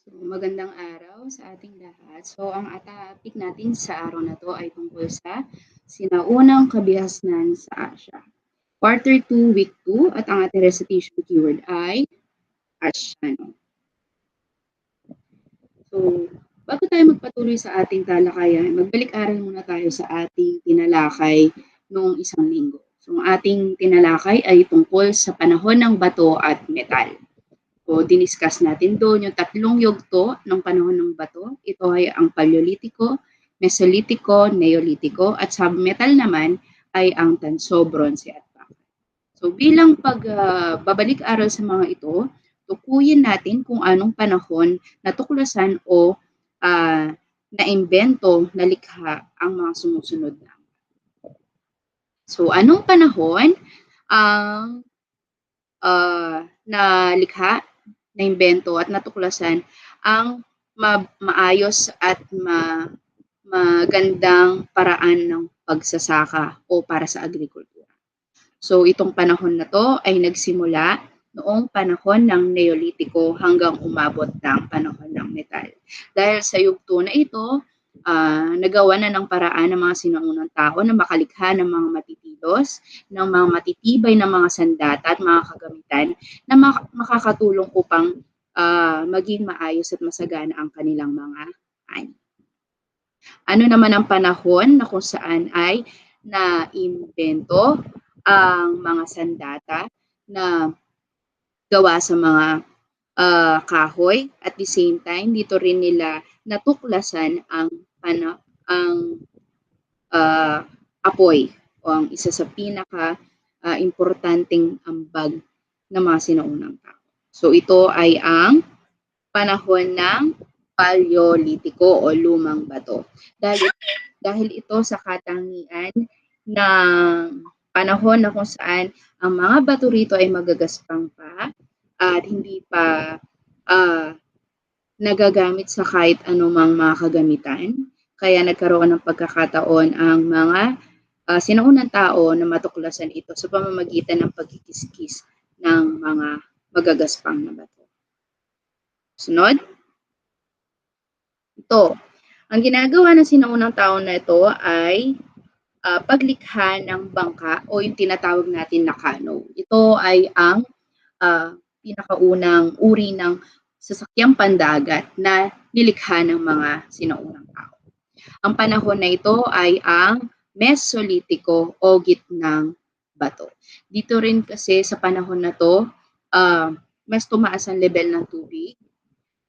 So, magandang araw sa ating lahat. So, ang topic natin sa araw na to ay tungkol sa sinaunang kabihasnan sa Asya. Quarter 2, week 2, at ang ating recitation keyword ay Asyano. So, bago tayo magpatuloy sa ating talakayan, magbalik-aral muna tayo sa ating tinalakay noong isang linggo. So, ang ating tinalakay ay tungkol sa panahon ng bato at metal. So, diniscuss natin doon yung tatlong yugto ng panahon ng bato. Ito ay ang Paleolitiko, Mesolitiko, Neolitiko, at sa metal naman ay ang Tanso, Bronze at Baka. So, bilang pagbabalik-aral sa mga ito, tukuyin natin kung anong panahon natuklasan o naimbento, nalikha ang mga sumusunod na. So, anong panahon ang nalikha, naimbento at natuklasan ang maayos at magandang paraan ng pagsasaka o para sa agrikultura. So itong panahon na to ay nagsimula noong panahon ng Neolitiko hanggang umabot ng panahon ng metal. Dahil sa yugto na ito, nagawa na ng paraan ng mga sinaunang tao na makalikha ng mga matitilos, ng mga matitibay na mga sandata at mga kagamitan na makakatulong upang maging maayos at masagana ang kanilang mga ani. Ano naman ang panahon na kung saan ay naimbento ang mga sandata na gawa sa mga kahoy at the same time dito rin nila natuklasan ang apoy o ang isa sa pinaka importanteng ambag ng mga sinaunang tao. So ito ay ang panahon ng Paleolitiko o lumang bato. Dahil ito sa katangian ng panahon na kung saan ang mga bato rito ay magagaspang pa at hindi pa nagagamit sa kahit anumang mga kagamitan. Kaya nagkaroon ng pagkakataon ang mga sinaunang tao na matuklasan ito sa pamamagitan ng pagkikiskis ng mga magagaspang na bato. Sunod. Ito. Ang ginagawa ng sinaunang tao na ito ay paglikha ng bangka o yung tinatawag natin na kano. Ito ay ang pinakaunang uri ng sasakyang pandagat na nilikha ng mga sinaunang tao. Ang panahon na ito ay ang Mesolitiko o gitnang bato. Dito rin kasi sa panahon na to, mas tumaas ang level ng tubig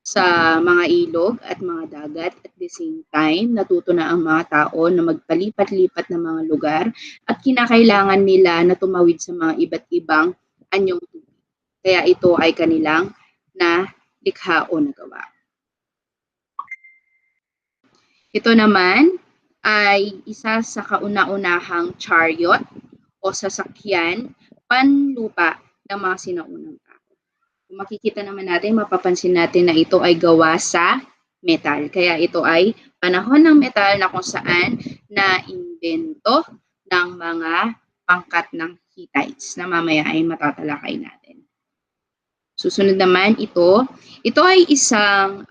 sa mga ilog at mga dagat. At the same time, natuto na ang mga tao na magpalipat-lipat ng mga lugar at kinakailangan nila na tumawid sa mga iba't ibang anyong tubig. Kaya ito ay kanilang nalikha o nagawa. Ito naman ay isa sa kauna-unahang chariot o sasakyan panlupa ng mga sinaunang tao. Kung makikita naman natin, mapapansin natin na ito ay gawa sa metal. Kaya ito ay panahon ng metal na kung saan na-invento ng mga pangkat ng Hittites na mamaya ay matatalakay natin. Susunod naman ito ay isang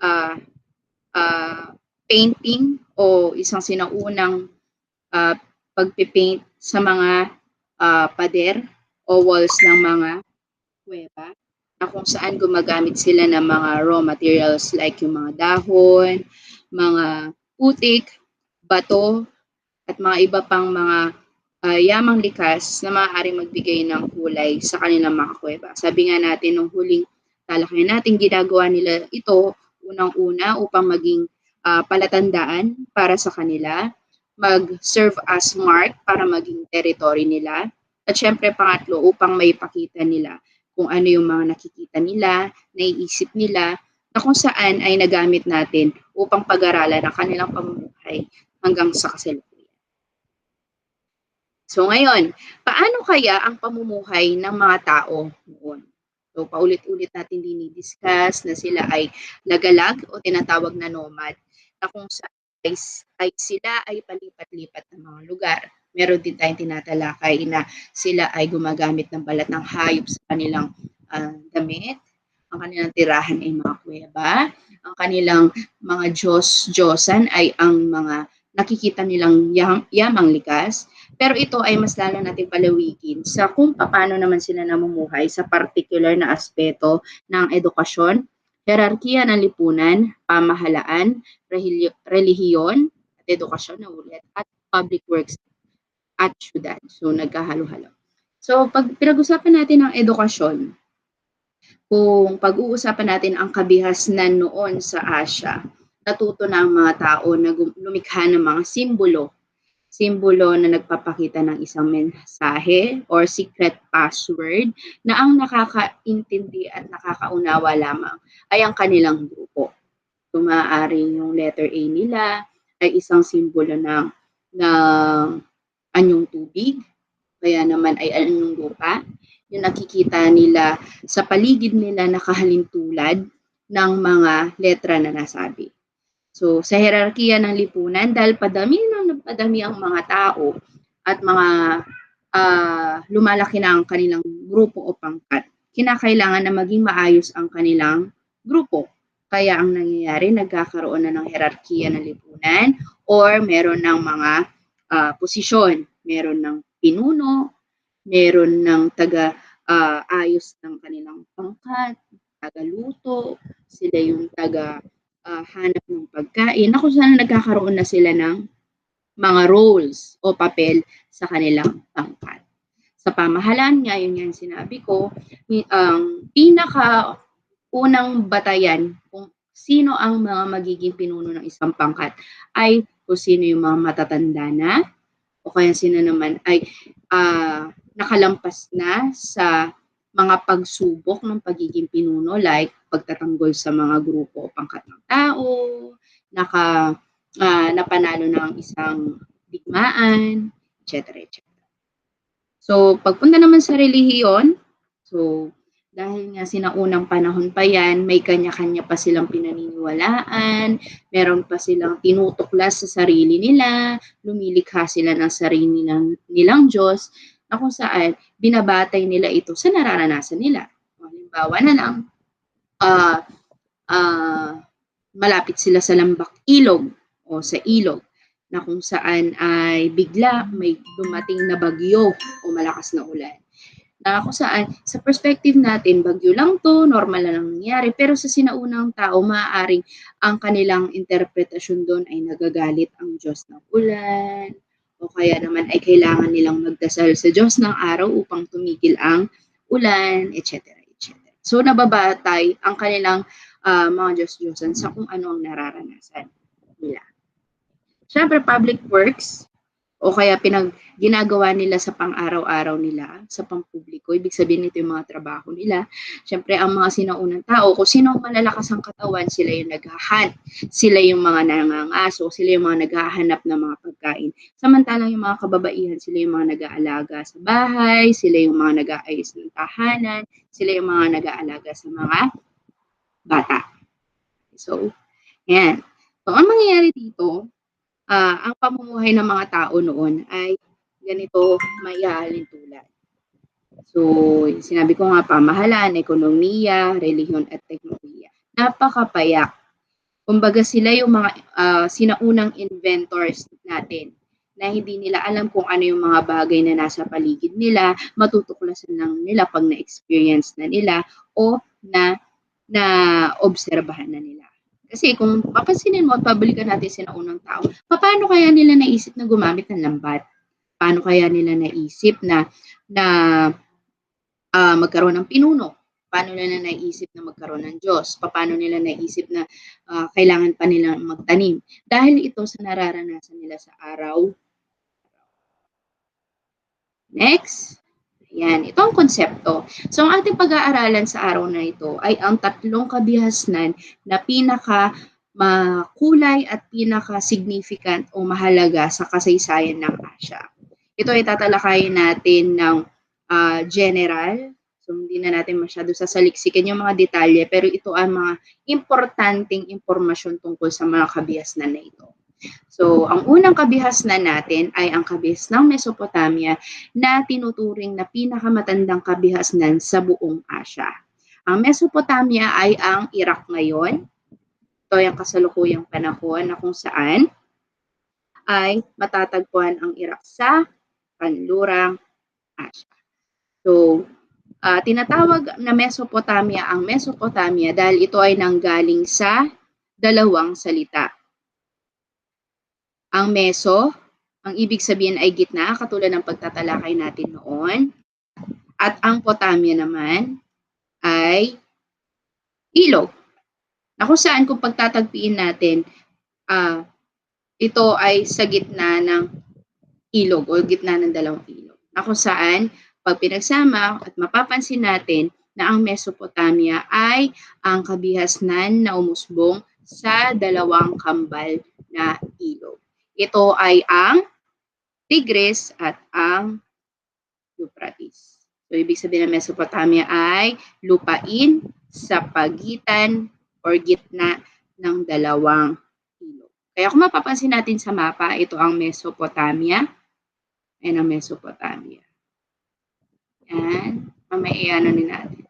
painting o isang sinaunang pagpipaint sa mga pader o walls ng mga kuweba na kung saan gumagamit sila ng mga raw materials like yung mga dahon, mga putik, bato, at mga iba pang mga yamang likas na maaaring magbigay ng kulay sa kanilang mga kuweba. Sabi nga natin nung huling talakayan natin, ginagawa nila ito unang-una upang maging palatandaan para sa kanila, mag-serve as mark para maging territory nila, at syempre pangatlo upang maipakita nila kung ano yung mga nakikita nila, naiisip nila, na kung saan ay nagamit natin upang pag-aralan ang kanilang pamumuhay hanggang sa kasalukuyan. So ngayon, paano kaya ang pamumuhay ng mga tao noon? So paulit-ulit natin dinidiscuss na sila ay nagalag o tinatawag na nomad, na kung saan ay sila ay palipat-lipat ng mga lugar. Meron din tayong tinatalakay na sila ay gumagamit ng balat ng hayop sa kanilang damit. Ang kanilang tirahan ay mga kuweba. Ang kanilang mga Diyos-Diyosan ay ang mga nakikita nilang yamang likas. Pero ito ay mas lalo natin palawikin sa kung paano naman sila namumuhay sa particular na aspeto ng edukasyon, hierarkiya ng lipunan, pamahalaan, relihiyon, at edukasyon na ulit, at public works at syudad. So, nagkahalo-halo. So, pag pinag-usapan natin ang edukasyon, kung pag-uusapan natin ang kabihasnan noon sa Asya, natuto na ang mga tao na lumikha ng mga simbolo na nagpapakita ng isang mensahe or secret password na ang nakakaintindi at nakakaunawa lamang ay ang kanilang grupo. Kung maaaring yung letter A nila ay isang simbolo ng anyong tubig, kaya naman ay anyong lupa, yung nakikita nila sa paligid nila nakahalintulad ng mga letra na nasabi. So, sa hierarkiya ng lipunan, dahil padami ang mga tao at mga lumalaki na ang kanilang grupo o pangkat, kinakailangan na maging maayos ang kanilang grupo. Kaya ang nangyayari, nagkakaroon na ng hierarkiya ng lipunan or meron ng mga posisyon. Meron ng pinuno, meron ng taga-ayos ng kanilang pangkat, taga-luto, sila yung hanap ng pagkain, na kung saan nagkakaroon na sila ng mga roles o papel sa kanilang pangkat. Sa pamahalaan nga, yun yung sinabi ko, ang pinaka unang batayan kung sino ang mga magiging pinuno ng isang pangkat ay kung sino yung mga matatanda na o kaya sino naman ay nakalampas na sa mga pagsubok ng pagiging pinuno, like pagtatanggol sa mga grupo o pangkat ng tao, napanalo ng isang digmaan, etc. etc. So, pagpunta naman sa relihiyon, so, dahil nga sinaunang panahon pa yan, may kanya-kanya pa silang pinaniniwalaan, meron pa silang tinutuklas sa sarili nila, lumilikha sila ng sarili nilang Diyos, na kung saan binabatay nila ito sa nararanasan nila. Halimbawa na lang, malapit sila sa lambak ilog o sa ilog, na kung saan ay bigla may dumating na bagyo o malakas na ulan. Na kung saan, sa perspective natin, bagyo lang to, normal na lang nangyari, pero sa sinaunang tao, maaaring ang kanilang interpretasyon doon ay nagagalit ang Diyos ng ulan, o kaya naman ay kailangan nilang magdasal sa Diyos ng araw upang tumigil ang ulan, etc. etc. So, nababatay ang kanilang mga Diyos-Diyosan sa kung ano ang nararanasan nila. Siyempre, public works, o kaya ginagawa nila sa pang-araw-araw nila, sa pampubliko, ibig sabihin nito yung mga trabaho nila. Siyempre, ang mga sinaunang tao, kung sino ang malalakas ang katawan, sila yung naghahunt, sila yung mga nangangaso, sila yung mga naghahanap ng mga pagkain. Samantalang yung mga kababaihan, sila yung mga nag-aalaga sa bahay, sila yung mga nag-aayos ng tahanan, sila yung mga nag-aalaga sa mga bata. So, yan. So, ang mangyayari dito, ang pamumuhay ng mga tao noon ay ganito maihalintulad. So, sinabi ko nga, pamahalaan, ekonomiya, relihiyon at teknolohiya. Napakapayak. Kumbaga sila yung mga sinaunang inventors natin na hindi nila alam kung ano yung mga bagay na nasa paligid nila, matutuklasan lang nila pag na-experience na nila o na-obserbahan na nila. Kasi kung papansinin mo at pabalikan natin sinaunang tao, paano kaya nila naisip na gumamit ng lambat? Paano kaya nila naisip na magkaroon ng pinuno? Paano nila naisip na magkaroon ng Diyos? Paano nila naisip na kailangan pa nila magtanim? Dahil ito sa nararanasan nila sa araw. Next. Yan, ito ang konsepto. So, ang ating pag-aaralan sa araw na ito ay ang tatlong kabihasnan na makulay at pinaka-significant o mahalaga sa kasaysayan ng Asya. Ito ay tatalakayin natin ng general. So, hindi na natin masyado sasaliksikin yung mga detalye, pero ito ang mga importanteng impormasyon tungkol sa mga kabihasnan na ito. So, ang unang kabihasnan natin ay ang kabihas ng Mesopotamia na tinuturing na pinakamatandang kabihasnan sa buong Asya. Ang Mesopotamia ay ang Iraq ngayon. Ito ay ang kasalukuyang panahon na kung saan ay matatagpuan ang Iraq sa kanlurang Asya. So, tinatawag na Mesopotamia ang Mesopotamia dahil ito ay nanggaling sa dalawang salita. Ang Meso, ang ibig sabihin ay gitna, katulad ng pagtatalakay natin noon. At ang Potamia naman ay ilog. Na kung saan kung pagtatagpiin natin, ito ay sa gitna ng ilog o gitna ng dalawang ilog. Na kung saan, pag pinagsama at mapapansin natin na ang Mesopotamia ay ang kabihasnan na umusbong sa dalawang kambal na ilog. Ito ay ang Tigris at ang Euphrates. So, ibig sabihin ng Mesopotamia ay lupain sa pagitan or gitna ng dalawang ilog. Kaya kung mapapansin natin sa mapa, ito ang Mesopotamia. Ayan ang Mesopotamia. Yan. Mamaya ano din natin.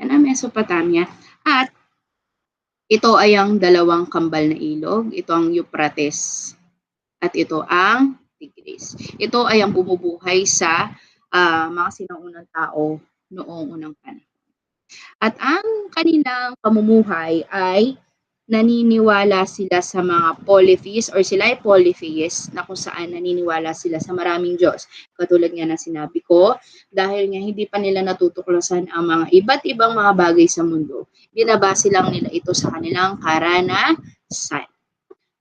Yan ang Mesopotamia. At ito ay ang dalawang kambal na ilog. Ito ang Euphrates. At ito ang Tigris. Ito ay ang bumubuhay sa mga sinaunang tao noong unang panahon. At ang kanilang pamumuhay ay naniniwala sila sa mga polytheists or sila ay polytheists na kung saan naniniwala sila sa maraming Diyos. Katulad nga na sinabi ko, dahil nga hindi pa nila natutuklasan ang mga iba't ibang mga bagay sa mundo, binabase lang nila ito sa kanilang karanasan.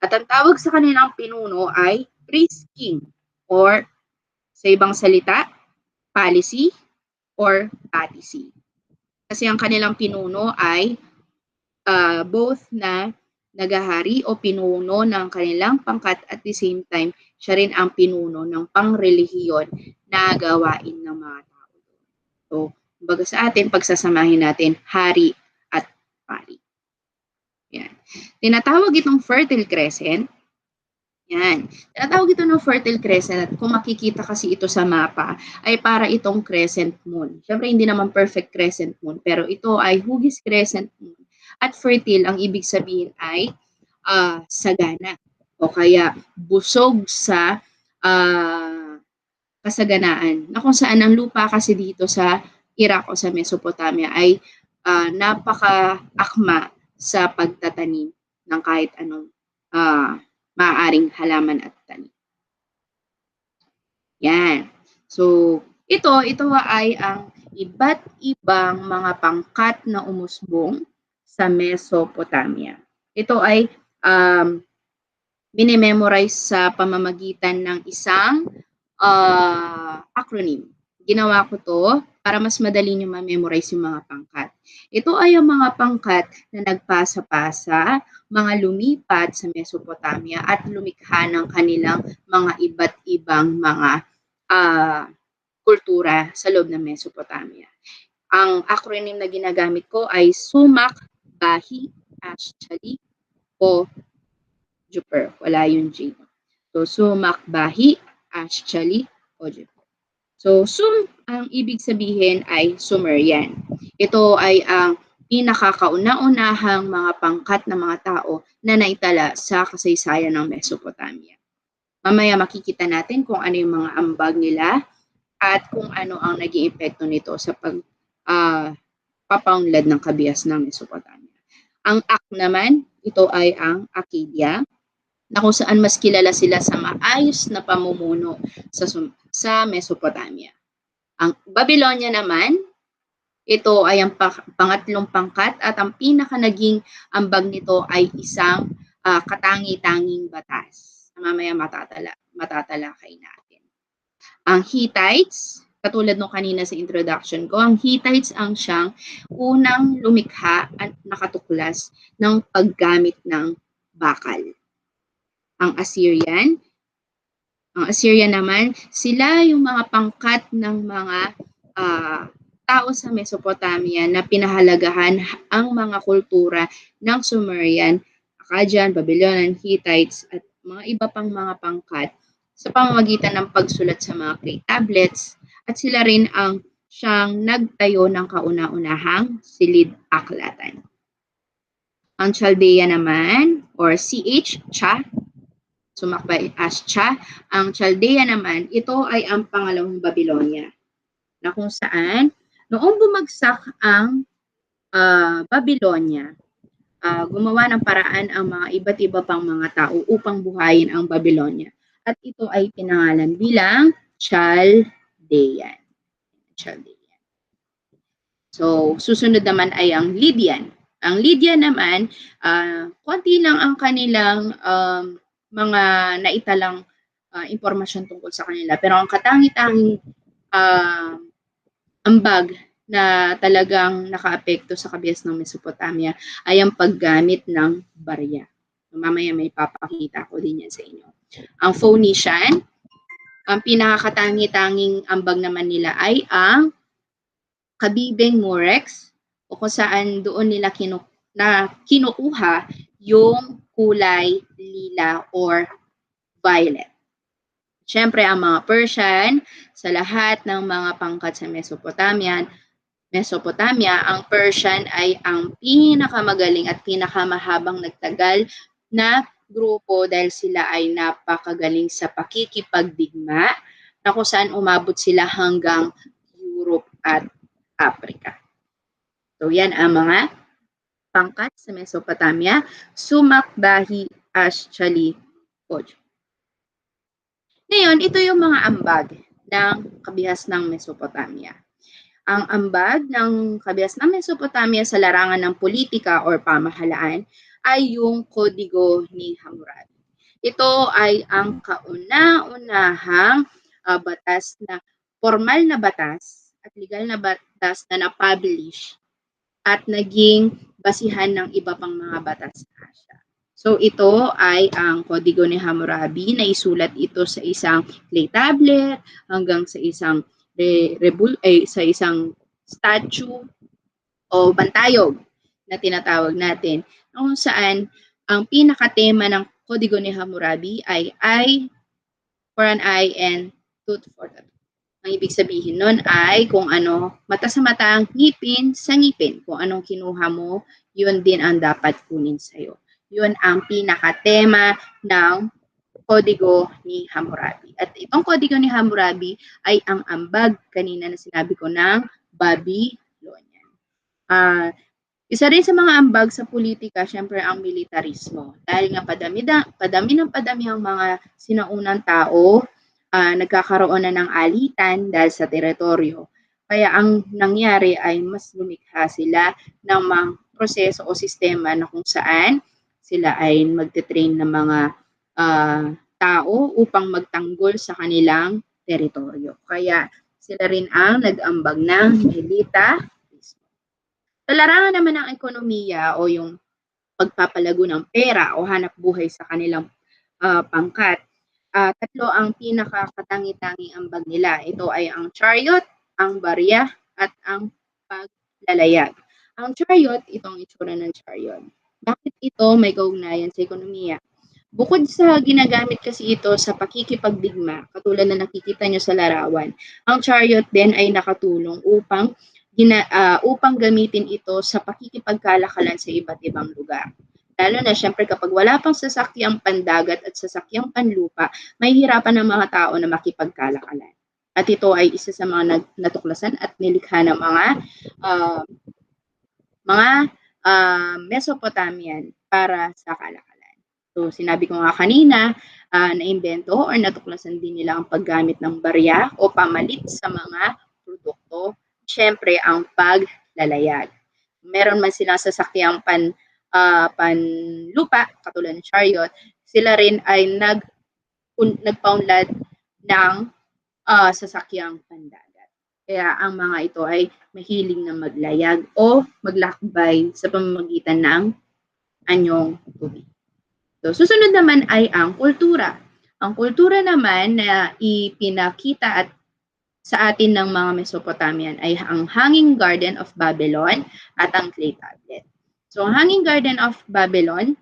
At ang tawag sa kanilang pinuno ay priest king or sa ibang salita, policy or patisy. Kasi ang kanilang pinuno ay both na nagahari o pinuno ng kanilang pangkat at the same time, siya rin ang pinuno ng pangrelihiyon na gawain ng mga tao. So, kumbaga sa atin, pagsasamahin natin hari at pari. Yan. Tinatawag itong Fertile Crescent. Yan. Tinatawag ito ng Fertile Crescent at kung makikita kasi ito sa mapa ay para itong crescent moon. Siyempre hindi naman perfect crescent moon pero ito ay hugis crescent moon. At fertile ang ibig sabihin ay sagana o kaya busog sa kasaganaan. Na kung saan ang lupa kasi dito sa Iraq o sa Mesopotamia ay napaka-akma sa pagtatanim ng kahit anong maaaring halaman at tanim. Yan. So, ito ay ang iba't ibang mga pangkat na umusbong sa Mesopotamia. Ito ay minememorize sa pamamagitan ng isang acronym. Ginawa ko to para mas madali nyo ma-memorize yung mga pangkat. Ito ay ang mga pangkat na nagpasa-pasa, mga lumipat sa Mesopotamia at lumikha ng kanilang mga iba't ibang mga kultura sa loob ng Mesopotamia. Ang acronym na ginagamit ko ay Sumak, Bahi, Ashchali, o Juper. Wala yung J. So, Sumak, Bahi, Ashchali, o Juper. So, Sum, ang ibig sabihin ay Sumerian. Ito ay ang pinakakauna-unahang mga pangkat ng mga tao na naitala sa kasaysayan ng Mesopotamia. Mamaya makikita natin kung ano yung mga ambag nila at kung ano ang naging epekto nito sa papaunlad ng kabihas ng Mesopotamia. Ang Ak naman, ito ay ang Acadia, na kung saan mas kilala sila sa maayos na pamumuno sa Mesopotamia. Ang Babylonia naman, ito ay ang pangatlong pangkat at ang pinaka naging ambag nito ay isang katangi-tanging batas. Mamaya matatalakay natin. Ang Hittites, katulad nung kanina sa introduction ko, ang Hittites ang siyang unang lumikha at nakatuklas ng paggamit ng bakal. Ang Assyrian naman, sila yung mga pangkat ng mga tao sa Mesopotamia na pinahalagahan ang mga kultura ng Sumerian, Akkadian, Babylonian, Hittites at mga iba pang mga pangkat sa pamamagitan ng pagsulat sa mga clay tablets at sila rin ang siyang nagtayo ng kauna-unahang silid-aklatan. Ang Chaldea naman, or CH, Cha, sumakbay as Cha, ang Chaldea naman, ito ay ang pangalawang Babylonia, na kung saan noong bumagsak ang Babylonia, gumawa ng paraan ang mga iba't iba pang mga tao upang buhayin ang Babylonia. At ito ay pinangalan bilang Chaldean. Chaldean. So, susunod naman ay ang Lydian. Ang Lydian naman, konti lang ang kanilang mga naitalang impormasyon tungkol sa kanila. Pero ang katangi-tanging ambag na talagang nakaapekto sa kabias ng Mesopotamia ay ang paggamit ng barya. Mamaya may papakita ko din yan sa inyo. Ang Phoenician, ang pinakakatangi-tanging ambag naman nila ay ang Kabibeng Murex, o kung saan doon nila kinukuha yung kulay lila or violet. Siyempre, ang mga Persian, sa lahat ng mga pangkat sa Mesopotamia, ang Persian ay ang pinakamagaling at pinakamahabang nagtagal na grupo dahil sila ay napakagaling sa pakikipagdigma na kung saan umabot sila hanggang Europe at Africa. So yan ang mga pangkat sa Mesopotamia, Sumak, Dahi, Ashchali, Kojo. Ngayon, ito yung mga ambag ng kabihas ng Mesopotamia. Ang ambag ng kabihas ng Mesopotamia sa larangan ng politika or pamahalaan ay yung Kodigo ni Hammurabi. Ito ay ang kauna-unahang batas na formal na batas at legal na batas na na-publish at naging basihan ng iba pang mga batas sa Asia. So ito ay ang Kodigo ni Hammurabi na isulat ito sa isang clay tablet hanggang sa isang sa isang statue o bantayog na tinatawag natin, kung saan ang pinakatema ng Kodigo ni Hammurabi ay eye for an eye and tooth for the tooth. Ang ibig sabihin nun ay kung ano, mata sa mata, ngipin sa ngipin. Kung anong kinuha mo, yun din ang dapat kunin sa'yo. Yun ang pinakatema ng Kodigo ni Hammurabi. At itong Kodigo ni Hammurabi ay ang ambag kanina na sinabi ko ng Babylonian. Isa rin sa mga ambag sa politika, syempre ang militarismo. Dahil nga padami ang mga sinaunang tao, nagkakaroon na ng alitan dahil sa teritoryo. Kaya ang nangyari ay mas lumikha sila ng mga proseso o sistema na kung saan sila ay magte-train ng mga tao upang magtanggol sa kanilang teritoryo. Kaya sila rin ang nag-ambag ng militarismo. Sa larangan naman ng ekonomiya o yung pagpapalago ng pera o hanap buhay sa kanilang pangkat, tatlo ang pinakakatangi-tanging ambag nila. Ito ay ang chariot, ang barya, at ang paglalayag. Ang chariot, itong itsura ng chariot. Bakit ito may kaugnayan sa ekonomiya? Bukod sa ginagamit kasi ito sa pakikipagdigma, katulad na nakikita nyo sa larawan, ang chariot din ay nakatulong upang gamitin ito sa pakikipagkalakalan sa iba't ibang lugar. Lalo na syempre kapag wala pang sasakyang pandagat at sasakyang panlupa, may hirapan ng mga tao na makipagkalakalan. At ito ay isa sa mga natuklasan at nilikha ng mga Mesopotamian para sa kalakalan. So sinabi ko nga kanina, na-imbento or natuklasan din nila ang paggamit ng barya o pamalit sa mga produkto. Syempre ang paglalayag. Meron man silang sasakyang panlupa, katulad ng chariot, sila rin ay nagpaunlad ng sasakyang pandagat. Kaya ang mga ito ay mahilig na maglayag o maglakbay sa pamamagitan ng anyong tubig. So, susunod naman ay ang kultura. Ang kultura naman na ipinakita at sa atin ng mga Mesopotamian ay ang Hanging Garden of Babylon at ang clay tablet. So, ang Hanging Garden of Babylon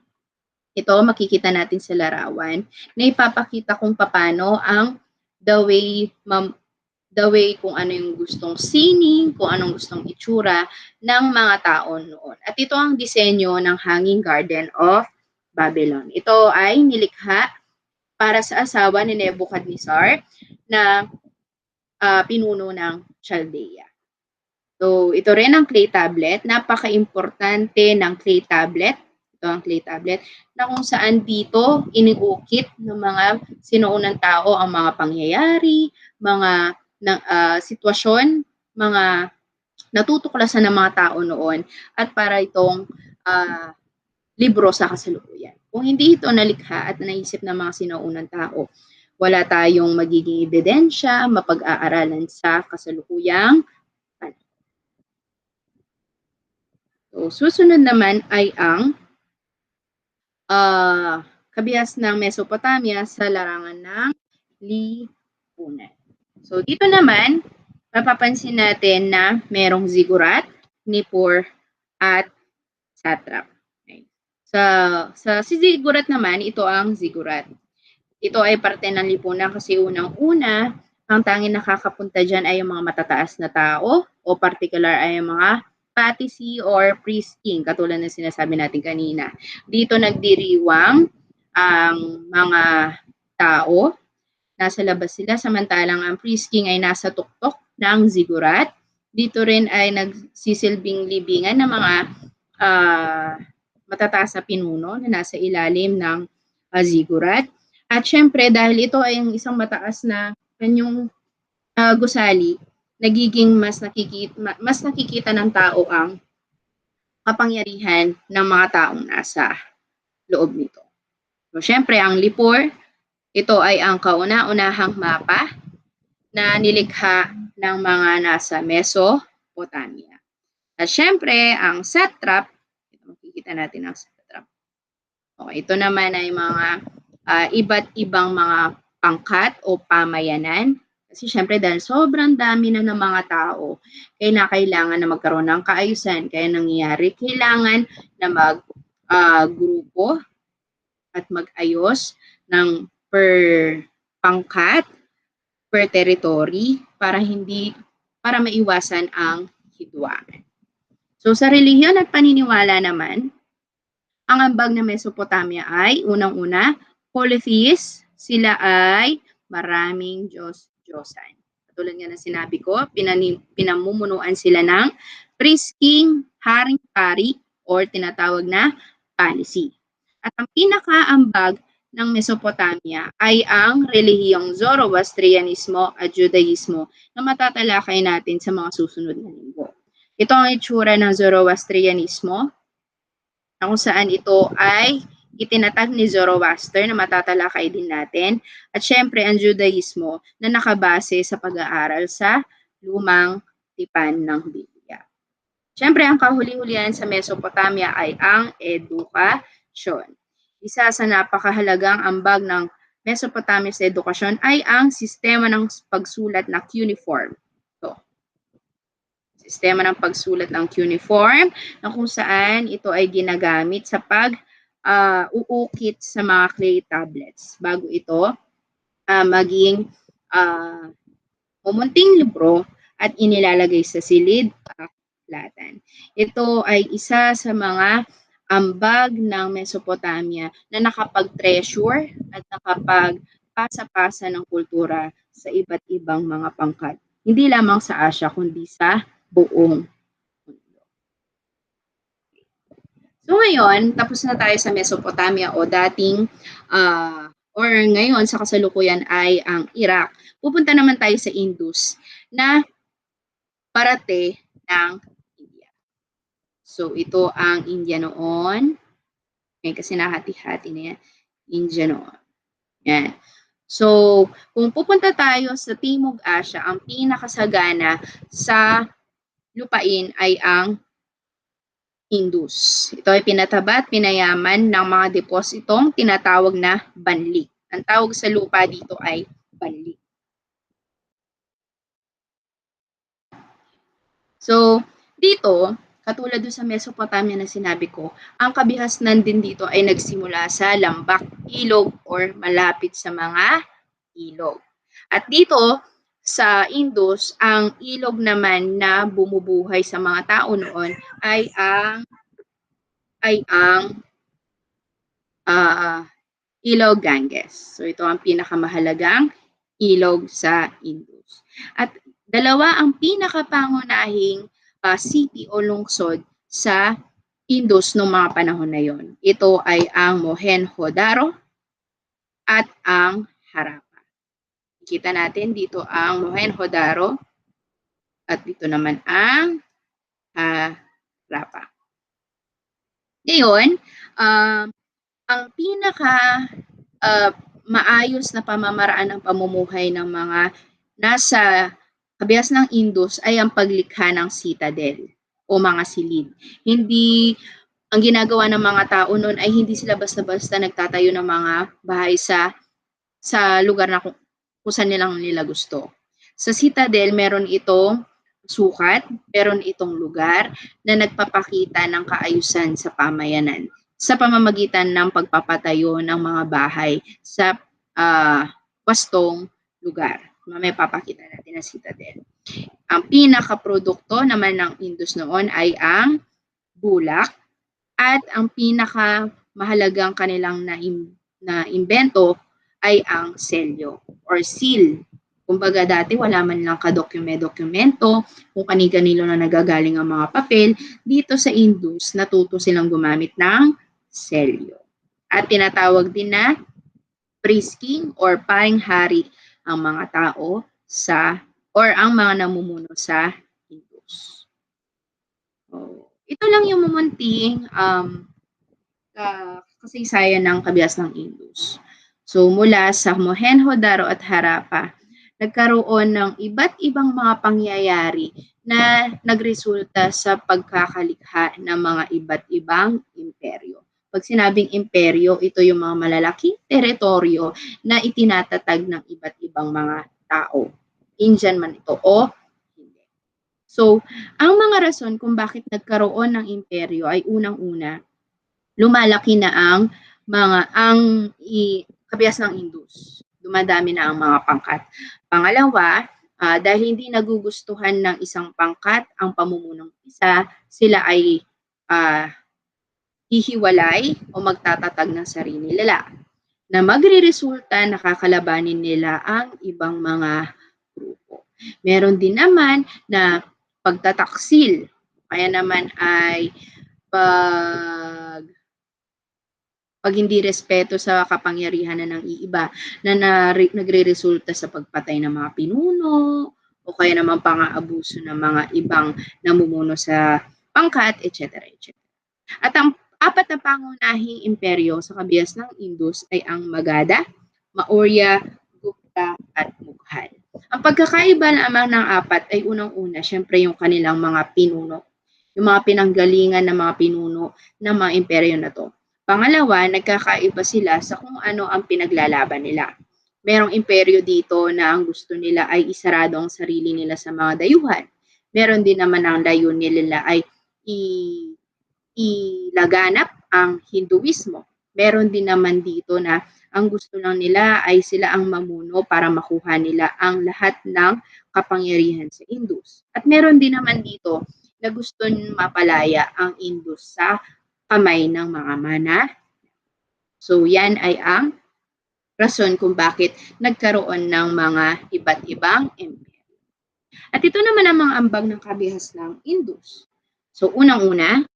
Ito makikita natin sa larawan na ipapakita kung paano ang the way kung ano yung gustong sining, kung anong gustong itsura ng mga tao noon. At ito ang disenyo ng Hanging Garden of Babylon. Ito ay nilikha para sa asawa ni Nebuchadnezzar na pinuno ng Chaldea. So, ito rin ang clay tablet. Napaka-importante ng clay tablet. Ito ang clay tablet na kung saan dito iniukit ng mga sinuunang tao ang mga pangyayari, mga sitwasyon, mga natutuklasan ng mga tao noon at para itong libro sa kasalukuyan. Kung hindi ito nalikha at naisip ng mga sinuunang tao, wala tayong magiging ebidensya, mapag-aaralan sa kasalukuyang panahon. So, susunod naman ay ang kabias ng Mesopotamia sa larangan ng lipunan. So, dito naman, mapapansin natin na merong ziggurat, nippur, at satrap. Okay. Sa ziggurat naman, ito ang ziggurat. Ito ay parte ng lipunan kasi unang-una, ang tanging nakakapunta dyan ay yung mga matataas na tao o particular ay yung mga patisy or priest king, katulad ng sinasabi natin kanina. Dito nagdiriwang ang mga tao, nasa labas sila, samantalang ang priest king ay nasa tuktok ng ziggurat. Dito rin ay nagsisilbing libingan ng mga matataas na pinuno na nasa ilalim ng ziggurat. At syempre, dahil ito ay ang isang mataas na kanyang gusali, nagiging mas nakikita ng tao ang kapangyarihan ng mga taong nasa loob nito. So, syempre, ang Nippur, ito ay ang kauna-unahang mapa na nilikha ng mga nasa Mesopotamia. At syempre, ang satrap, makikita natin ang satrap. Okay, ito naman ay mga iba't ibang mga pangkat o pamayanan. Kasi syempre dahil sobrang dami na ng mga tao, kaya kailangan na magkaroon ng kaayusan. Kaya nangyayari, kailangan na mag-grupo at mag-ayos ng per pangkat, per territory, para maiwasan ang hidwaan. So sa relihiyon at paniniwala naman, ang ambag ng Mesopotamia ay unang-una, polytheist, sila ay maraming Diyos-Diyosan. Katulad nga ng sinabi ko, pinamumunuan sila ng priest king, haring-pari, or tinatawag na policy. At ang pinakaambag ng Mesopotamia ay ang relihiyong Zoroastrianismo at Judaismo na matatalakay natin sa mga susunod na linggo. Ito ang itsura ng Zoroastrianismo, na kung saan ito ay itinatag ni Zoroaster na matatalakay din natin. At syempre ang Judaismo na nakabase sa pag-aaral sa lumang tipan ng Biblia. Syempre ang kahuli-hulihan sa Mesopotamia ay ang edukasyon. Isa sa napakahalagang ambag ng Mesopotamia sa edukasyon ay ang sistema ng pagsulat na cuneiform. Sistema ng pagsulat ng cuneiform na kung saan ito ay ginagamit sa pag-uukit sa mga clay tablets bago ito maging mumunting libro at inilalagay sa silid aklatan. Ito ay isa sa mga ambag ng Mesopotamia na nakapag-treasure at nakapag-pasa-pasa ng kultura sa iba't ibang mga pangkat. Hindi lamang sa Asia kundi sa buong mundo. So ngayon, tapos na tayo sa Mesopotamia o dating or ngayon sa kasalukuyan ay ang Iraq. Pupunta naman tayo sa Indus na parte ng India. So ito ang India noon. Okay, kasi nahati-hati na yan. India noon. Yan. So, kung pupunta tayo sa Timog Asya, ang pinakasagana sa lupain ay ang Indus. Ito ay pinataba at pinayaman ng mga depositong tinatawag na banlik. Ang tawag sa lupa dito ay banlik. So, dito, katulad doon sa Mesopotamia na sinabi ko, ang kabihasnan din dito ay nagsimula sa lambak, ilog, or malapit sa mga ilog. At dito, sa Indus, ang ilog naman na bumubuhay sa mga tao noon ay ang ilog Ganges. So ito ang pinakamahalagang ilog sa Indus. At dalawa ang pinakapangunahing city o lungsod sa Indus noong mga panahon na yon. Ito ay ang Mohenjo-daro at ang Harappa. Kita natin dito ang Mohenjo-daro at dito naman ang Harappa. Ngayon, ang pinaka maayos na pamamaraan ng pamumuhay ng mga nasa kabihas ng Indus ay ang paglikha ng citadel o mga silid. Hindi ang ginagawa ng mga tao noon ay hindi sila basta-basta nagtatayo ng mga bahay sa lugar na kung saan nila gusto. Sa citadel, meron itong sukat, meron itong lugar na nagpapakita ng kaayusan sa pamayanan sa pamamagitan ng pagpapatayo ng mga bahay sa wastong lugar. Mamaya papakita natin ang citadel. Ang pinakaprodukto naman ng Indus noon ay ang bulak at ang pinakamahalagang kanilang na imbento ay ang selyo or seal. Kumbaga dati wala man lang kadokumento kung kani-kanino na nagagaling ang mga papel. Dito sa Indus, natuto silang gumamit ng selyo. At tinatawag din na priest-king or paring hari ang mga tao or ang mga namumuno sa Indus. So, ito lang yung mumunting kasaysayan ng kabihas ng Indus. So mula sa Mohenjo-daro at Harappa, nagkaroon ng iba't ibang mga pangyayari na nagresulta sa pagkakalikha ng mga iba't ibang imperyo. Pag sinabing imperyo, ito yung mga malalaking teritoryo na itinatatag ng iba't ibang mga tao. Indian man ito o hindi. So, ang mga rason kung bakit nagkaroon ng imperyo ay unang-una, lumalaki na ang kabihas ng Indus. Dumadami na ang mga pangkat. Pangalawa, dahil hindi nagugustuhan ng isang pangkat ang pamumunong isa, sila ay hihiwalay o magtatatag ng sarili nila na magre-resulta nakakalabanin nila ang ibang mga grupo. Meron din naman na pagtataksil, kaya naman ay pag hindi respeto sa kapangyarihan na ng iiba na nagre-resulta sa pagpatay ng mga pinuno o kaya naman pang-aabuso ng mga ibang namumuno sa pangkat, etc. etc. At ang apat na pangunahing imperyo sa kabihas ng Indus ay ang Magadha, Maurya, Gupta at Mughal. Ang pagkakaiba naman ng apat ay unang-una, syempre yung kanilang mga pinuno, yung mga pinanggalingan ng mga pinuno ng mga imperyo na to. Pangalawa, nagkakaiba sila sa kung ano ang pinaglalaban nila. Merong imperyo dito na ang gusto nila ay isarado ang sarili nila sa mga dayuhan. Meron din naman ang layunin nila ay ilaganap ang Hinduismo. Meron din naman dito na ang gusto lang nila ay sila ang mamuno para makuha nila ang lahat ng kapangyarihan sa Indus. At meron din naman dito na gusto mapalaya ang Indus sa kamay ng mga mana. So yan ay ang rason kung bakit nagkaroon ng mga iba't ibang imperyo. At ito naman ang mga ambag ng kabihas ng Indus. So unang-una,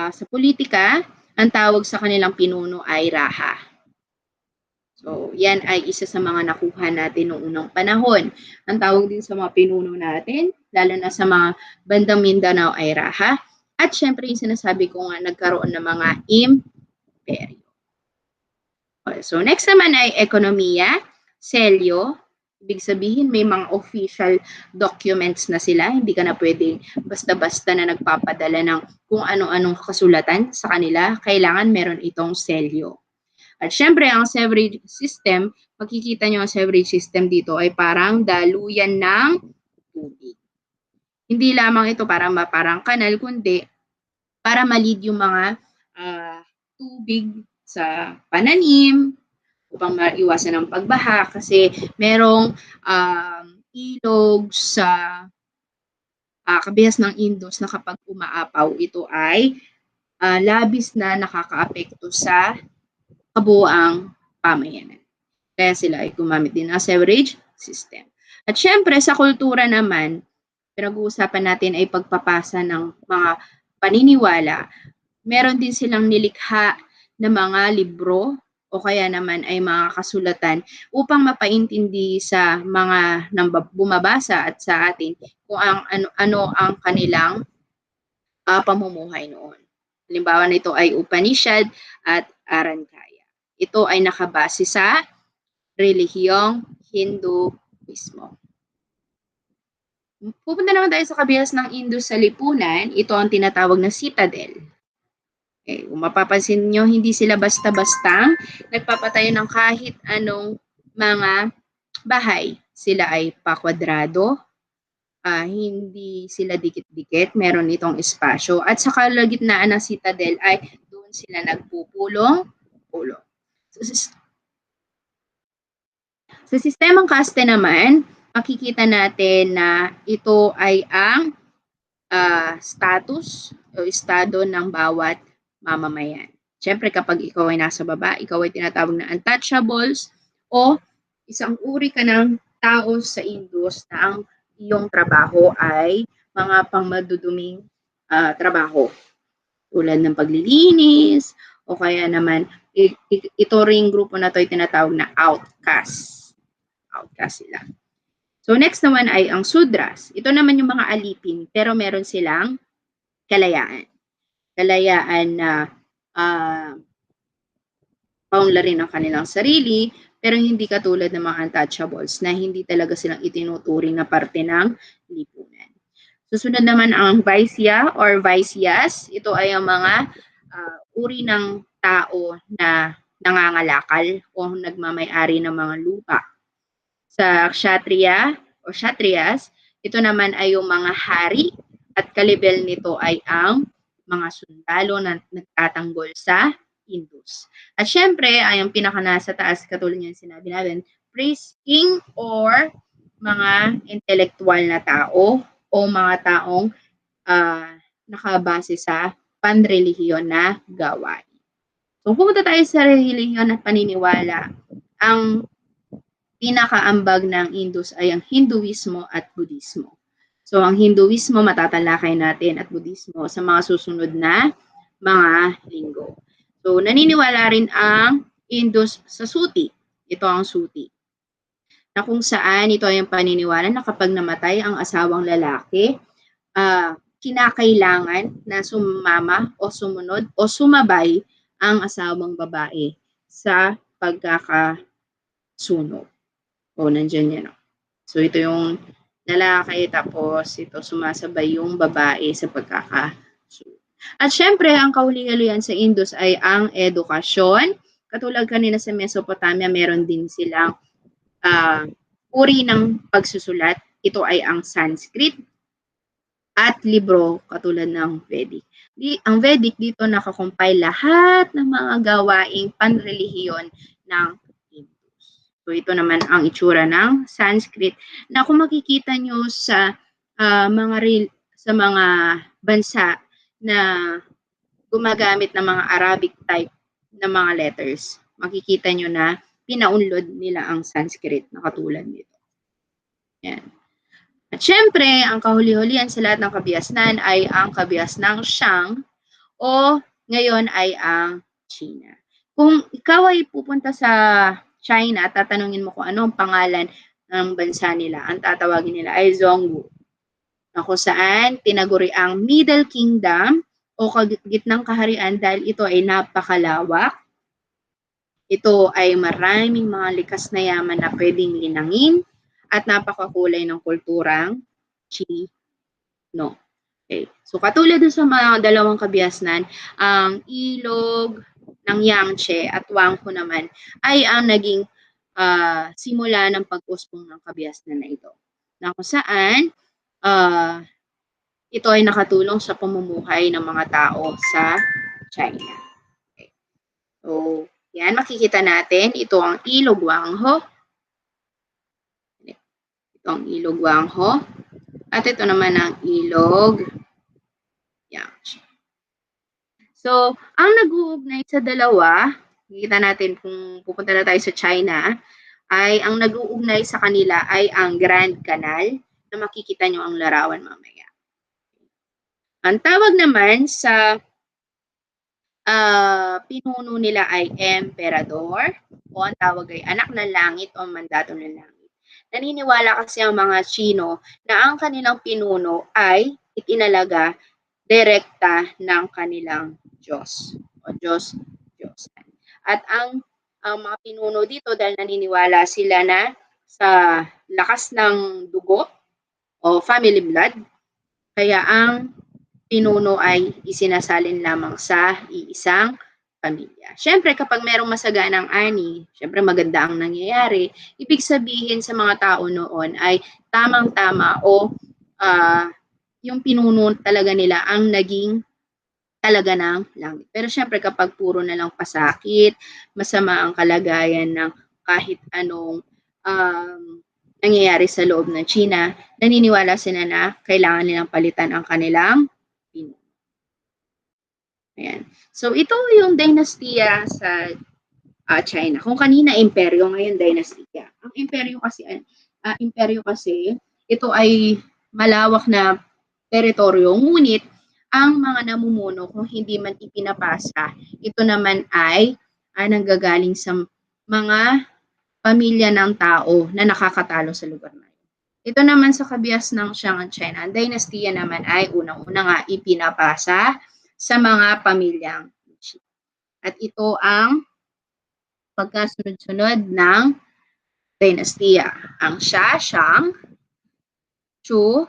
sa politika, ang tawag sa kanilang pinuno ay Raha. So, yan ay isa sa mga nakuha natin noong unang panahon. Ang tawag din sa mga pinuno natin, lalo na sa mga bandang Mindanao ay Raha. At syempre, yung sinasabi ko nga, nagkaroon ng mga imperyo. Okay, so, next naman ay ekonomiya, selyo. Ibig sabihin, may mga official documents na sila. Hindi ka na pwedeng basta-basta na nagpapadala ng kung ano-anong kasulatan sa kanila. Kailangan meron itong selyo. At syempre, ang sewerage system, makikita nyo ang sewerage system dito ay parang daluyan ng tubig. Hindi lamang ito para parang kanal, kundi para ma-lead yung mga tubig sa pananim upang maiwasan ang pagbaha kasi merong ilog sa kabihas ng Indus na kapag umaapaw ito ay labis na nakakaapekto sa kabuuang pamayanan. Kaya sila ay gumamit din ng sewerage system. At syempre sa kultura naman, pinag-uusapan natin ay pagpapasa ng mga paniniwala. Meron din silang nilikha na mga libro o kaya naman ay mga kasulatan upang mapaintindi sa mga bumabasa at sa atin kung ano ang kanilang pamumuhay noon. Halimbawa nito ay Upanishad at Arankaya. Ito ay nakabase sa relihiyong Hindu mismo. Pupunta naman tayo sa kabihas ng Indus sa lipunan. Ito ang tinatawag na citadel. Okay, kung mapapansin nyo, hindi sila basta-bastang nagpapatayo ng kahit anong mga bahay. Sila ay pakwadrado, hindi sila dikit-dikit, meron itong espasyo. At sa kalagitnaan ng citadel ay doon sila nagpupulong-pulong. Sa sistemang kaste naman, makikita natin na ito ay ang status o estado ng bawat mamamayan. Siyempre kapag ikaw ay nasa baba, ikaw ay tinatawag na untouchables o isang uri ka ng tao sa Indus na ang iyong trabaho ay mga pangmaduduming trabaho tulad ng paglilinis o kaya naman ito ring grupo na to ay tinatawag na outcast. Outcast sila. So next naman ay ang Sudras. Ito naman yung mga alipin pero meron silang kalayaan. Kalayaan na paunlarin ang kanilang sarili pero hindi katulad ng mga untouchables na hindi talaga silang itinuturing na parte ng lipunan. Susunod naman ang Vaisya or Vaisyas. Ito ay ang mga uri ng tao na nangangalakal o nagmamay-ari ng mga lupa. Sa Kshatriya o Kshatriyas, ito naman ay yung mga hari at kalibel nito ay ang mga sundalo na nagtatanggol sa Indus. At syempre, ay ang pinaka nasa taas, katulad niyan sinabi natin, priest, king, or mga intellectual na tao o mga taong nakabase sa panrelihiyon na gawain. So, pumunta tayo sa relihiyon at paniniwala. Ang pinakaambag ng Indus ay ang Hinduismo at Budismo. So, ang Hinduismo matatalakay natin at Budismo sa mga susunod na mga linggo. So, naniniwala rin ang Indus sa suti. Ito ang suti. Na kung saan ito ay ang paniniwala na kapag namatay ang asawang lalaki, kinakailangan na sumama o sumunod o sumabay ang asawang babae sa pagkakasunog. O, nandyan yan. So, ito yung lalaki tapos ito sumasabay yung babae sa pagkakasunog. At syempre, ang kahuli-halihan sa Indus ay ang edukasyon. Katulad kanina sa Mesopotamia, meron din silang uri ng pagsusulat. Ito ay ang Sanskrit at libro katulad ng Vedic. Ang Vedic dito nakakompile lahat ng mga gawaing panrelihiyon ng Indus. So ito naman ang itsura ng Sanskrit na kung makikita nyo sa mga bansa na gumagamit ng mga Arabic type na mga letters, makikita nyo na pinaunlod nila ang Sanskrit na katulad nito. Yan. At syempre, ang kahuli-hulihan sa lahat ng kabihasnan ay ang kabihas ng Shang o ngayon ay ang China. Kung ikaw ay pupunta sa China at tatanungin mo kung ano ang pangalan ng bansa nila, ang tatawagin nila ay Zhonggu. Na kung saan tinaguri ang Middle Kingdom o gitnang kaharian dahil ito ay napakalawak. Ito ay maraming mga likas na yaman na pwedeng linangin at napakakulay ng kulturang Chino. Okay. So katulad sa mga dalawang kabihasnan, ang ilog ng Yangtze at Huanghe naman ay ang naging simula ng pag-usbong ng kabihasnan na ito. Na kung saan ito ay nakatulong sa pamumuhay ng mga tao sa China. Okay. So, yan, makikita natin, ito ang Ilog Wangho. Ito ang Ilog Wangho. At ito naman ang Ilog Yangtze. So, ang nag-uugnay sa dalawa, makikita natin kung pupunta na tayo sa China, ay ang nag-uugnay sa kanila ay ang Grand Canal, na makikita nyo ang larawan mamaya. Ang tawag naman sa pinuno nila ay emperador, o ang tawag ay anak ng langit o mandato ng langit. Naniniwala kasi ang mga Chino na ang kanilang pinuno ay itinalaga direkta ng kanilang Diyos o Diyos. At ang mga pinuno dito, dahil naniniwala sila na sa lakas ng dugo o family blood, kaya ang pinuno ay isinasalin lamang sa iisang pamilya. Siyempre, kapag merong masaganang ani, siyempre maganda ang nangyayari, ibig sabihin sa mga tao noon ay tamang-tama o yung pinuno talaga nila ang naging talaga ng langit. Pero siyempre, kapag puro na lang pasakit, masama ang kalagayan ng kahit anong nangyayari sa loob ng China, naniniwala sila na kailangan nilang palitan ang kanilang pinuno. Ayan. So, ito yung dinastiya sa China. Kung kanina imperyo, ngayon dinastiya. Ang imperyo kasi, ito ay malawak na teritoryo, ngunit ang mga namumuno, kung hindi man ipinapasa, ito naman ay nanggagaling sa mga pamilya ng tao na nakakatalo sa lugar na yun. Ito naman sa kabias ng Shang China, ang dinastiya naman ay unang-una nga ipinapasa sa mga pamilyang Qi. At ito ang pagkasunod-sunod ng dinastiya. Ang Xia, Shang, Chu,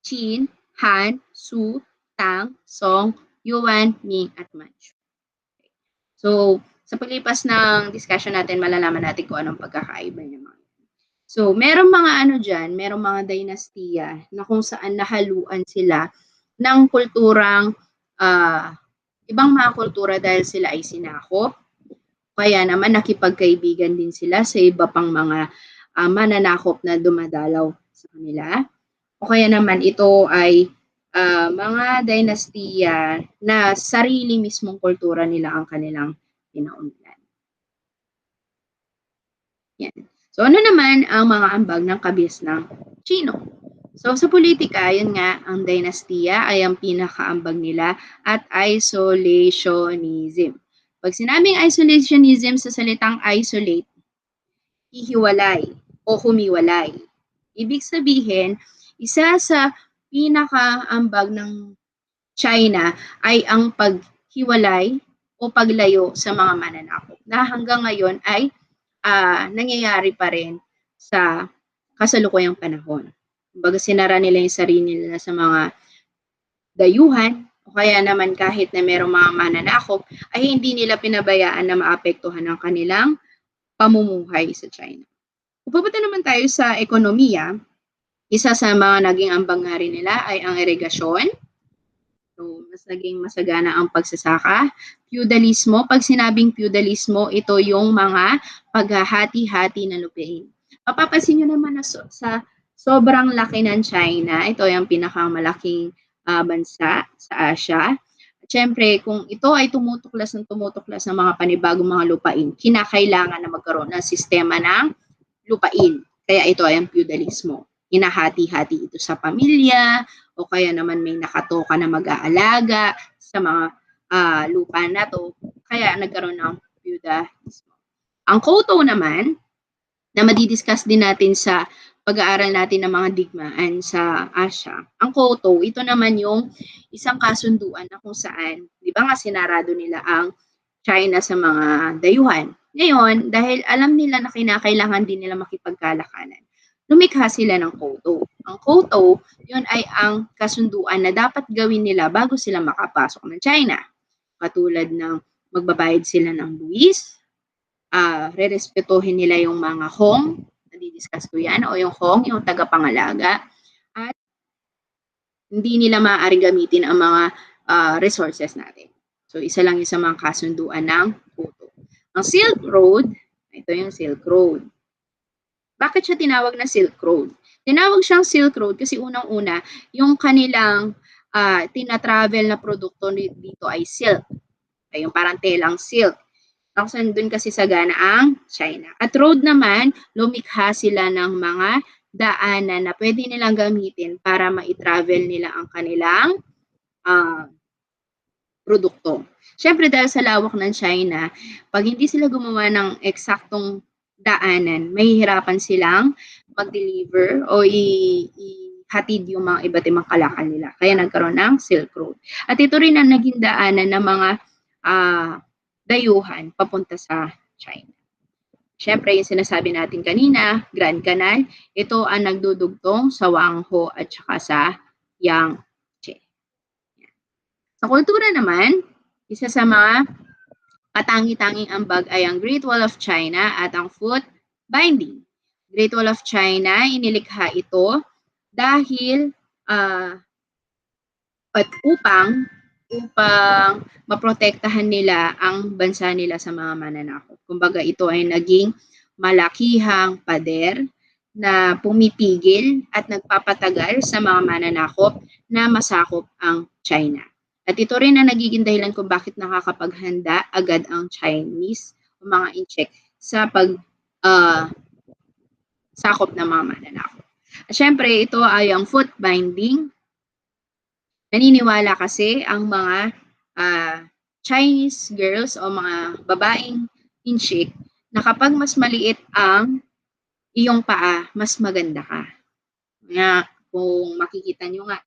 Qin, Han, Su, Tang, Song, Yuan, Ming, at Manchu. So, sa paglipas ng discussion natin, malalaman natin kung anong pagkakaiba niya mga. So, merong mga merong mga dinastiya na kung saan nahaluan sila ng kulturang ibang mga kultura dahil sila ay sinakop. Kaya naman nakipagkaibigan din sila sa iba pang mga mananakop na dumadalaw sa kanila. O kaya naman ito ay mga dinastiya na sarili mismong kultura nila ang kanilang pinaunlan. Yan. So ano naman ang mga ambag ng kabias ng Chino? So sa politika, yun nga, ang dinastiya ay ang pinakaambag nila at isolationism. Pag sinabing isolationism sa salitang isolate, hihiwalay o humiwalay. Ibig sabihin, isa sa pinakaambag ng China ay ang paghiwalay o paglayo sa mga mananakop na hanggang ngayon ay nangyayari pa rin sa kasalukuyang panahon. Kumbaga sinara nila yung sarili nila sa mga dayuhan o kaya naman kahit na merong mga mananakop ay hindi nila pinabayaan na maapektuhan ang kanilang pamumuhay sa China. Kung pupunta naman tayo sa ekonomiya, isa sa mga naging ambag nga rin nila ay ang irigasyon. So, mas naging masagana ang pagsasaka. Feudalismo, pag sinabing feudalismo, ito yung mga paghahati-hati ng lupain. Mapapansin nyo naman na sa sobrang laki ng China, ito yung pinakamalaking bansa sa Asia. Siyempre, kung ito ay tumutuklas ng mga panibagong mga lupain, kinakailangan na magkaroon ng sistema ng lupain. Kaya ito ay ang feudalismo. Hinahati-hati ito sa pamilya, o kaya naman may nakatoka na mag-aalaga sa mga lupa na to. Kaya nagkaroon ng feudalismo. Ang Koto naman, na madidiscuss din natin sa pag-aaral natin ng mga digmaan sa Asia. Ang Koto, ito naman yung isang kasunduan na kung saan, di ba nga sinarado nila ang China sa mga dayuhan. Ngayon, dahil alam nila na kinakailangan din nila makipagkalakalan, lumikha sila ng Koto. Ang Koto, yun ay ang kasunduan na dapat gawin nila bago sila makapasok ng China. Katulad ng magbabayad sila ng buwis, rerespetuhin nila yung mga Hong, nadidiscuss ko yan, o yung Hong, yung tagapangalaga, at hindi nila maaaring gamitin ang mga resources natin. So, isa lang yung sa mga kasunduan ng Kyoto. Ang Silk Road, ito yung Silk Road. Bakit siya tinawag na Silk Road? Tinawag siyang Silk Road kasi unang-una, yung kanilang tina-travel na produkto dito ay silk. Ay yung parang telang silk. Tapos nandun kasi sagana ang China. At road naman, lumikha sila ng mga daanan na pwede nilang gamitin para ma-travel nila ang kanilang produkto. Siyempre dahil sa lawak ng China, pag hindi sila gumawa ng eksaktong daanan, mahihirapan silang mag-deliver o ihatid yung mga iba't ibang kalakal nila. Kaya nagkaroon ng Silk Road. At ito rin ang naging daanan ng mga dayuhan papunta sa China. Siyempre, yung sinasabi natin kanina, Grand Canal, ito ang nagdudugtong sa Wangho at saka sa Yangtze. Sa kultura naman, isa sa mga katangi-tanging ambag ay ang Great Wall of China at ang foot binding. Great Wall of China, inilikha ito dahil at upang maprotektahan nila ang bansa nila sa mga mananakop. Kumbaga ito ay naging malakihang pader na pumipigil at nagpapatagal sa mga mananakop na masakop ang China. At ito rin ang nagiging dahilan kung bakit nakakapaghanda agad ang Chinese o mga incheck sa sakop ng mga mananakop. At syempre ito ay ang foot binding. Naniniwala kasi ang mga Chinese girls o mga babaeng inchik na kapag mas maliit ang iyong paa, mas maganda ka. Nga, kung makikita nyo nga,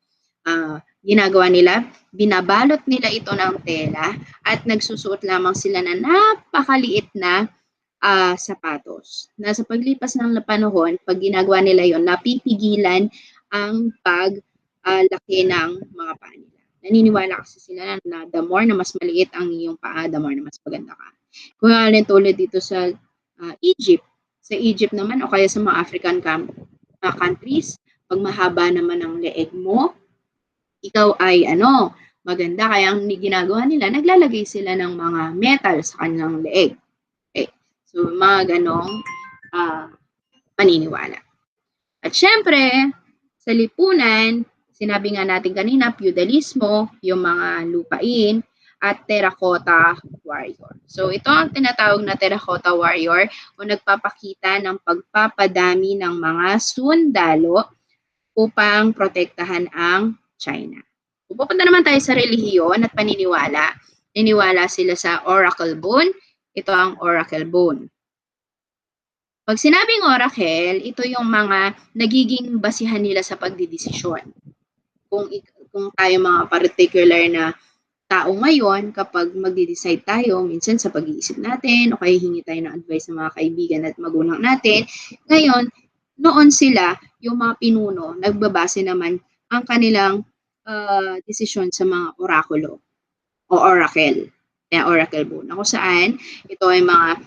ginagawa nila, binabalot nila ito ng tela at nagsusuot lamang sila na napakaliit na sapatos. Na sa paglipas ng panahon, pag ginagawa nila yon, napipigilan ang laki ng mga paa nila. Naniniwala kasi sila na the more na mas maliit ang iyong paa, the more na mas maganda ka. Kung alin tulad dito sa Egypt. Sa Egypt naman o kaya sa mga African countries, pag mahaba naman ang leeg mo, ikaw ay maganda. Kaya ang ginagawa nila, naglalagay sila ng mga metal sa kanilang leeg. Okay. So, mga ganong paniniwala. At syempre, sa lipunan, sinabi nga natin kanina, feudalismo, yung mga lupain, at terracotta warrior. So ito ang tinatawag na terracotta warrior o nagpapakita ng pagpapadami ng mga sundalo upang protektahan ang China. Kung pupunta naman tayo sa relihiyon at paniniwala, niniwala sila sa oracle bone. Ito ang oracle bone. Pag sinabing oracle, ito yung mga nagiging basihan nila sa pagdidesisyon. Kung tayo mga particular na tao ngayon, kapag magde-decide tayo, minsan sa pag-iisip natin, o kaya hingi tayo ng advice ng mga kaibigan at magulang natin, ngayon, noon sila, yung mga pinuno, nagbabase naman ang kanilang desisyon sa mga orakulo o oracle, oracle bone. Kung saan, ito ay mga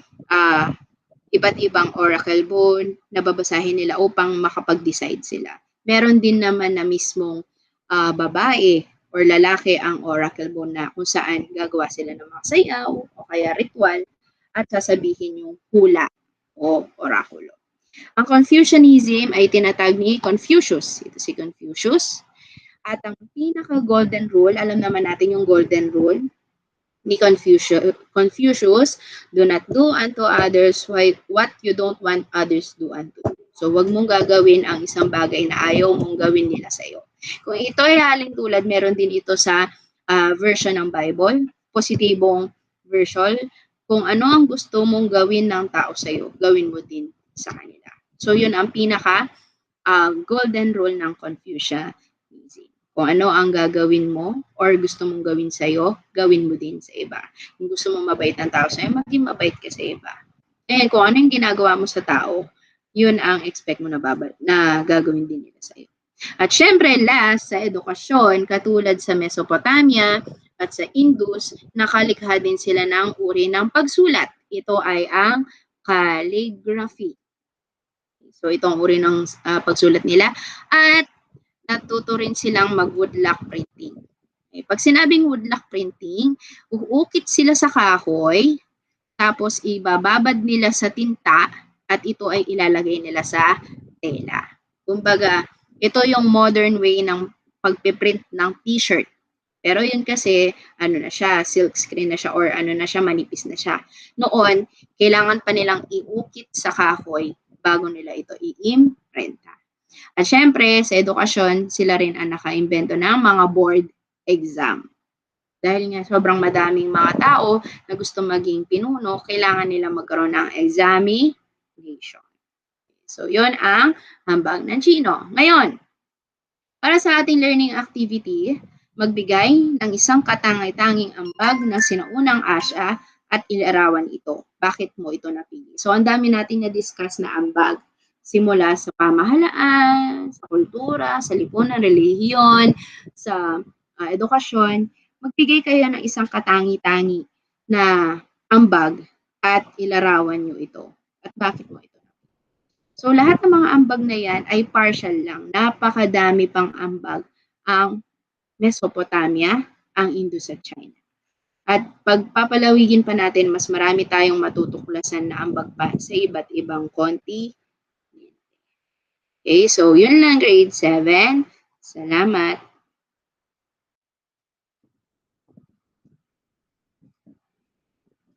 iba't ibang oracle bone na babasahin nila upang makapag-decide sila. Meron din naman na mismong babae or lalaki ang oracle bone na kung saan gagawa sila ng mga sayaw o kaya ritual at sasabihin yung hula o orakulo. Ang Confucianism ay tinatag ni Confucius. Ito si Confucius. At ang pinaka-golden rule, alam naman natin yung golden rule ni Confucius, do not do unto others what you don't want others do unto you. So, wag mong gagawin ang isang bagay na ayaw mong gawin nila sa iyo. Kung ito ay haling tulad, meron din ito sa version ng Bible, positibong version. Kung ano ang gusto mong gawin ng tao sa iyo, gawin mo din sa kanila. So, yun ang pinaka golden rule ng Confucianism. Kung ano ang gagawin mo or gusto mong gawin sa iyo, gawin mo din sa iba. Kung gusto mong mabait ng tao sa iyo, maging mabait ka sa iba. And kung ano yung ginagawa mo sa tao, yun ang expect mo na gagawin din nila sa iyo. At syempre, last, sa edukasyon, katulad sa Mesopotamia at sa Indus, nakalikha din sila ng uri ng pagsulat. Ito ay ang calligraphy. So, itong uri ng pagsulat nila. At natuto rin silang mag-woodlock printing. Okay, pag sinabing woodlock printing, uukit sila sa kahoy, tapos ibababad nila sa tinta, at ito ay ilalagay nila sa tela. Kumbaga, ito yung modern way ng pagpiprint ng t-shirt. Pero yun kasi, ano na siya, silk screen na siya or ano na siya, manipis na siya. Noon, kailangan pa nilang iukit sa kahoy bago nila ito i-imprenta. At syempre, sa edukasyon, sila rin ang nakaimbento ng mga board exam. Dahil nga sobrang madaming mga tao na gusto maging pinuno, kailangan nila magkaroon ng examination. So, yun ang hambag ng Chino. Ngayon, para sa ating learning activity, magbigay ng isang katangay-tanging ambag ng sinaunang Asya at ilarawan ito. Bakit mo ito napili? So, ang dami natin na-discuss na ambag. Simula sa pamahalaan, sa kultura, sa lipunan, relihiyon, sa edukasyon. Magbigay kayo ng isang katangi-tangi na ambag at ilarawan nyo ito. At bakit mo ito? So lahat ng mga ambag na yan ay partial lang. Napakadami pang ambag ang Mesopotamia, ang Indus at China. At pagpapalawigin pa natin, mas marami tayong matutuklasan na ambag pa sa iba't ibang konti. Okay, so yun lang grade 7. Salamat.